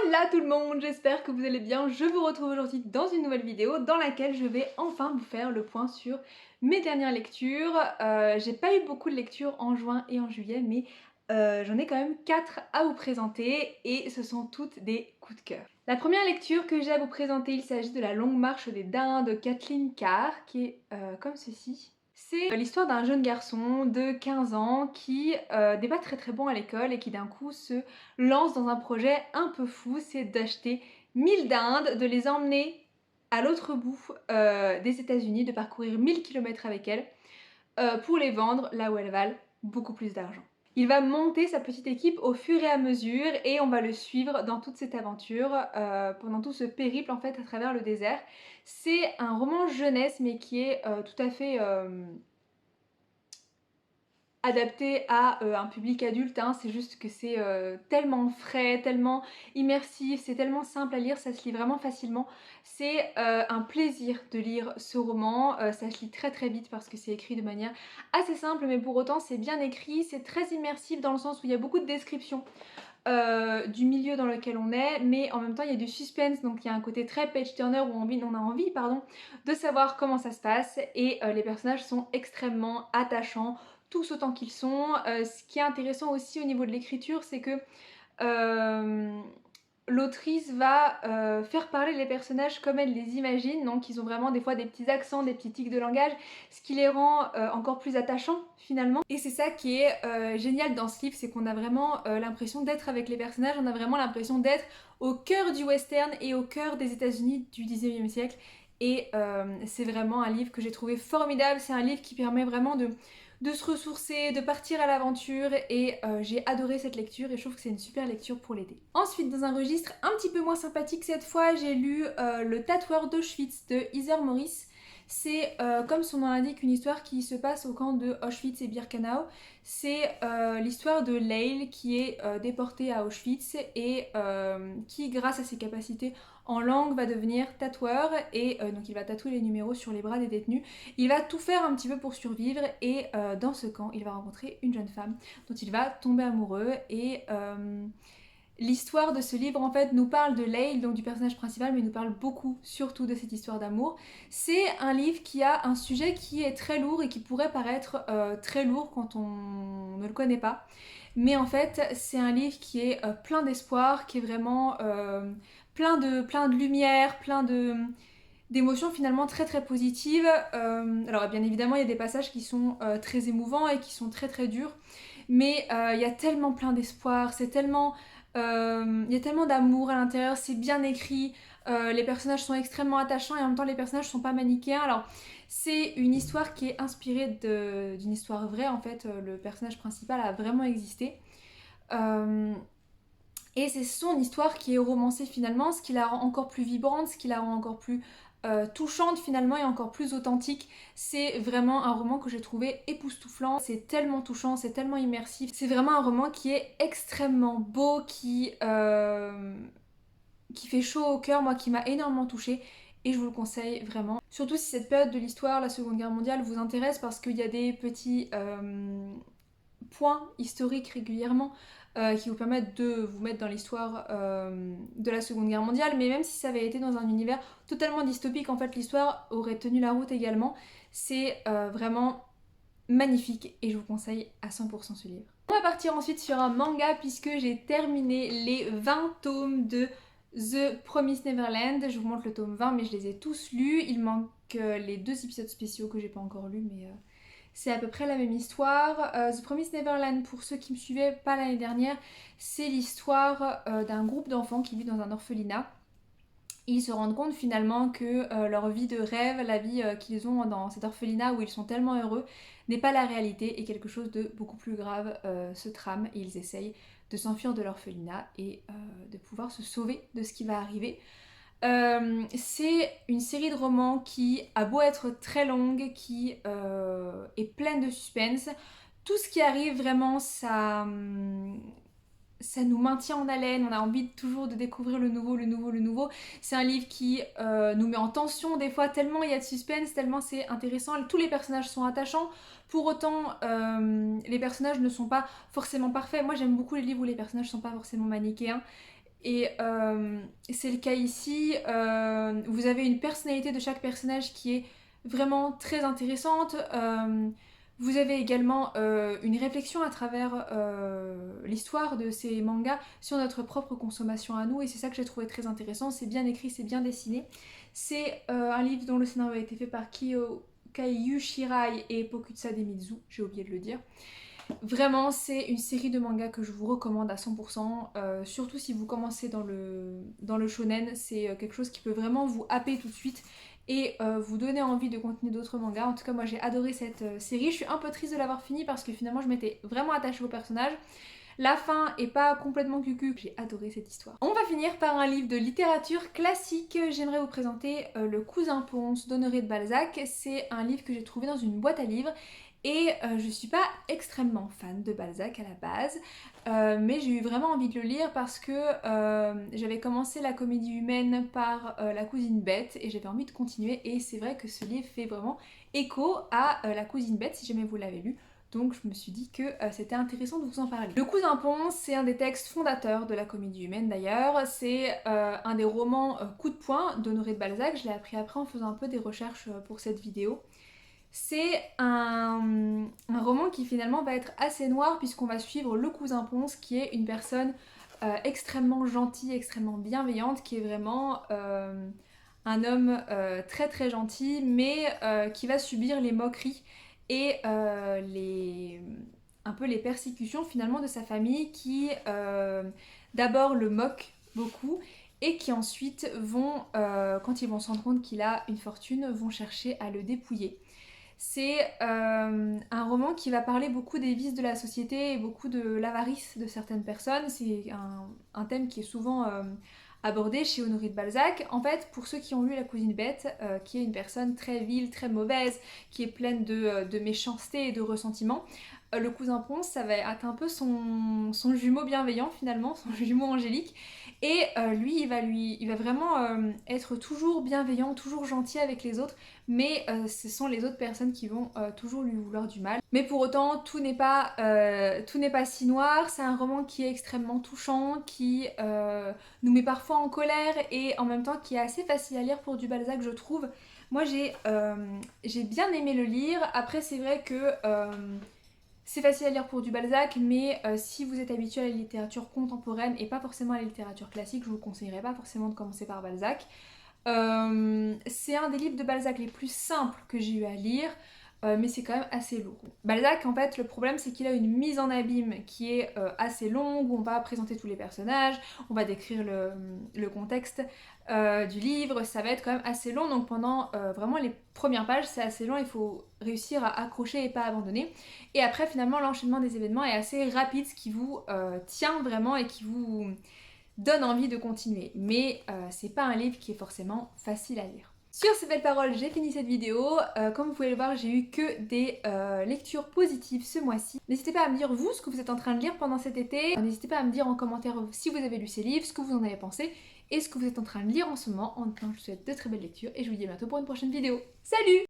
Hola tout le monde, j'espère que vous allez bien. Je vous retrouve aujourd'hui dans une nouvelle vidéo dans laquelle je vais enfin vous faire le point sur mes dernières lectures. J'ai pas eu beaucoup de lectures en juin et en juillet, mais j'en ai quand même 4 à vous présenter et ce sont toutes des coups de cœur. La première lecture que j'ai à vous présenter, il s'agit de La longue marche des daims de Kathleen Carr, qui est comme ceci. C'est l'histoire d'un jeune garçon de 15 ans qui n'est pas très bon à l'école et qui d'un coup se lance dans un projet un peu fou, c'est d'acheter 1000 dindes, de les emmener à l'autre bout des États-Unis, de parcourir 1000 km avec elles pour les vendre là où elles valent beaucoup plus d'argent. Il va monter sa petite équipe au fur et à mesure et on va le suivre dans toute cette aventure, pendant tout ce périple en fait à travers le désert. C'est un roman jeunesse mais qui est tout à fait adapté à un public adulte, hein. C'est juste que c'est tellement frais, tellement immersif, c'est tellement simple à lire, ça se lit vraiment facilement. C'est un plaisir de lire ce roman, ça se lit très vite parce que c'est écrit de manière assez simple mais pour autant c'est bien écrit, c'est très immersif dans le sens où il y a beaucoup de descriptions du milieu dans lequel on est, mais en même temps il y a du suspense, donc il y a un côté très page turner où on a envie de savoir comment ça se passe et les personnages sont extrêmement attachants, tous autant qu'ils sont. Ce qui est intéressant aussi au niveau de l'écriture, c'est que l'autrice va faire parler les personnages comme elle les imagine, donc ils ont vraiment des fois des petits accents, des petits tics de langage, ce qui les rend encore plus attachants finalement. Et c'est ça qui est génial dans ce livre, c'est qu'on a vraiment l'impression d'être avec les personnages, on a vraiment l'impression d'être au cœur du western et au cœur des États-Unis du 19e siècle. Et c'est vraiment un livre que j'ai trouvé formidable, c'est un livre qui permet vraiment de se ressourcer, de partir à l'aventure et j'ai adoré cette lecture et je trouve que c'est une super lecture pour l'été. Ensuite, dans un registre un petit peu moins sympathique cette fois, j'ai lu Le tatoueur d'Auschwitz de Heather Morris. C'est, comme son nom l'indique, une histoire qui se passe au camp de Auschwitz et Birkenau. C'est l'histoire de Lael qui est déporté à Auschwitz et qui, grâce à ses capacités en langue, va devenir tatoueur et donc il va tatouer les numéros sur les bras des détenus. Il va tout faire un petit peu pour survivre et dans ce camp, il va rencontrer une jeune femme dont il va tomber amoureux et l'histoire de ce livre en fait nous parle de Lael, donc du personnage principal, mais nous parle beaucoup surtout de cette histoire d'amour. C'est un livre qui a un sujet qui est très lourd et qui pourrait paraître très lourd quand on ne le connaît pas. Mais en fait, c'est un livre qui est plein d'espoir, qui est vraiment plein de lumière, d'émotions finalement très positives. Alors bien évidemment, il y a des passages qui sont très émouvants et qui sont très durs, mais il y a tellement plein d'espoir, il y a tellement d'amour à l'intérieur, c'est bien écrit, les personnages sont extrêmement attachants et en même temps les personnages sont pas manichéens. Alors c'est une histoire qui est inspirée d'une histoire vraie en fait, le personnage principal a vraiment existé. Euh, et c'est son histoire qui est romancée finalement, ce qui la rend encore plus vibrante, ce qui la rend encore plus touchante finalement et encore plus authentique. C'est vraiment un roman que j'ai trouvé époustouflant, c'est tellement touchant, c'est tellement immersif. C'est vraiment un roman qui est extrêmement beau, qui fait chaud au cœur, moi qui m'a énormément touchée. Et je vous le conseille vraiment. Surtout si cette période de l'histoire, la Seconde Guerre mondiale, vous intéresse parce qu'il y a des petits points historiques régulièrement qui vous permettent de vous mettre dans l'histoire de la Seconde Guerre mondiale, mais même si ça avait été dans un univers totalement dystopique, en fait l'histoire aurait tenu la route également. C'est vraiment magnifique et je vous conseille à 100% ce livre. On va partir ensuite sur un manga puisque j'ai terminé les 20 tomes de The Promised Neverland. Je vous montre le tome 20 mais je les ai tous lus. Il manque les 2 épisodes spéciaux que j'ai pas encore lus mais c'est à peu près la même histoire. The Promised Neverland, pour ceux qui me suivaient pas l'année dernière, c'est l'histoire d'un groupe d'enfants qui vit dans un orphelinat. Ils se rendent compte finalement que leur vie de rêve, la vie qu'ils ont dans cet orphelinat où ils sont tellement heureux, n'est pas la réalité et quelque chose de beaucoup plus grave se trame et ils essayent de s'enfuir de l'orphelinat et de pouvoir se sauver de ce qui va arriver. C'est une série de romans qui a beau être très longue, qui est pleine de suspense. Tout ce qui arrive vraiment, ça nous maintient en haleine, on a envie toujours de découvrir le nouveau. C'est un livre qui nous met en tension des fois, tellement il y a de suspense, tellement c'est intéressant. Tous les personnages sont attachants, pour autant les personnages ne sont pas forcément parfaits. Moi j'aime beaucoup les livres où les personnages ne sont pas forcément manichéens. et c'est le cas ici. Vous avez une personnalité de chaque personnage qui est vraiment très intéressante. Vous avez également une réflexion à travers l'histoire de ces mangas sur notre propre consommation à nous, et c'est ça que j'ai trouvé très intéressant. C'est bien écrit, c'est bien dessiné. C'est un livre dont le scénario a été fait par Kaiyu Shirai et Pokutsa Demizu, j'ai oublié de le dire. Vraiment, c'est une série de mangas que je vous recommande à 100%, surtout si vous commencez dans le shonen. C'est quelque chose qui peut vraiment vous happer tout de suite et vous donner envie de continuer d'autres mangas. En tout cas, moi j'ai adoré cette série. Je suis un peu triste de l'avoir finie parce que finalement je m'étais vraiment attachée au personnage. La fin est pas complètement cucu, j'ai adoré cette histoire. On va finir par un livre de littérature classique. J'aimerais vous présenter Le Cousin Pons d'Honoré de Balzac. C'est un livre que j'ai trouvé dans une boîte à livres. Et je suis pas extrêmement fan de Balzac à la base, mais j'ai eu vraiment envie de le lire parce que j'avais commencé La Comédie Humaine par La Cousine Bête et j'avais envie de continuer, et c'est vrai que ce livre fait vraiment écho à La Cousine Bête si jamais vous l'avez lu. Donc je me suis dit que c'était intéressant de vous en parler. Le Cousin Pons, c'est un des textes fondateurs de La Comédie Humaine d'ailleurs. C'est un des romans coup de poing d'Honoré de Balzac. Je l'ai appris après en faisant un peu des recherches pour cette vidéo. C'est un roman qui finalement va être assez noir puisqu'on va suivre le cousin Pons qui est une personne extrêmement gentille, extrêmement bienveillante, qui est vraiment un homme très très gentil mais qui va subir les moqueries et un peu les persécutions finalement de sa famille qui d'abord le moquent beaucoup et qui ensuite vont, quand ils vont se rendre compte qu'il a une fortune, vont chercher à le dépouiller. C'est un roman qui va parler beaucoup des vices de la société et beaucoup de l'avarice de certaines personnes. C'est un thème qui est souvent abordé chez Honoré de Balzac. En fait, pour ceux qui ont lu La Cousine Bête, qui est une personne très vile, très mauvaise, qui est pleine de méchanceté et de ressentiment, le cousin Pons, ça va être un peu son jumeau bienveillant finalement, son jumeau angélique. Et lui, il va vraiment être toujours bienveillant, toujours gentil avec les autres, mais ce sont les autres personnes qui vont toujours lui vouloir du mal. Mais pour autant, tout n'est pas si noir. C'est un roman qui est extrêmement touchant, qui nous met parfois en colère et en même temps qui est assez facile à lire pour du Balzac, je trouve. Moi, j'ai bien aimé le lire. Après, c'est vrai que c'est facile à lire pour du Balzac, mais si vous êtes habitué à la littérature contemporaine et pas forcément à la littérature classique, je vous conseillerais pas forcément de commencer par Balzac. C'est un des livres de Balzac les plus simples que j'ai eu à lire, mais c'est quand même assez lourd. Balzac, en fait, le problème c'est qu'il a une mise en abîme qui est assez longue, où on va présenter tous les personnages, on va décrire le contexte du livre, ça va être quand même assez long, donc pendant vraiment les premières pages c'est assez long, il faut réussir à accrocher et pas abandonner. Et après finalement l'enchaînement des événements est assez rapide, ce qui vous tient vraiment et qui vous donne envie de continuer. Mais c'est pas un livre qui est forcément facile à lire. Sur ces belles paroles, j'ai fini cette vidéo. Comme vous pouvez le voir, j'ai eu que des lectures positives ce mois-ci. N'hésitez pas à me dire vous ce que vous êtes en train de lire pendant cet été. N'hésitez pas à me dire en commentaire si vous avez lu ces livres, ce que vous en avez pensé et ce que vous êtes en train de lire en ce moment. En tout cas, je vous souhaite de très belles lectures et je vous dis à bientôt pour une prochaine vidéo. Salut!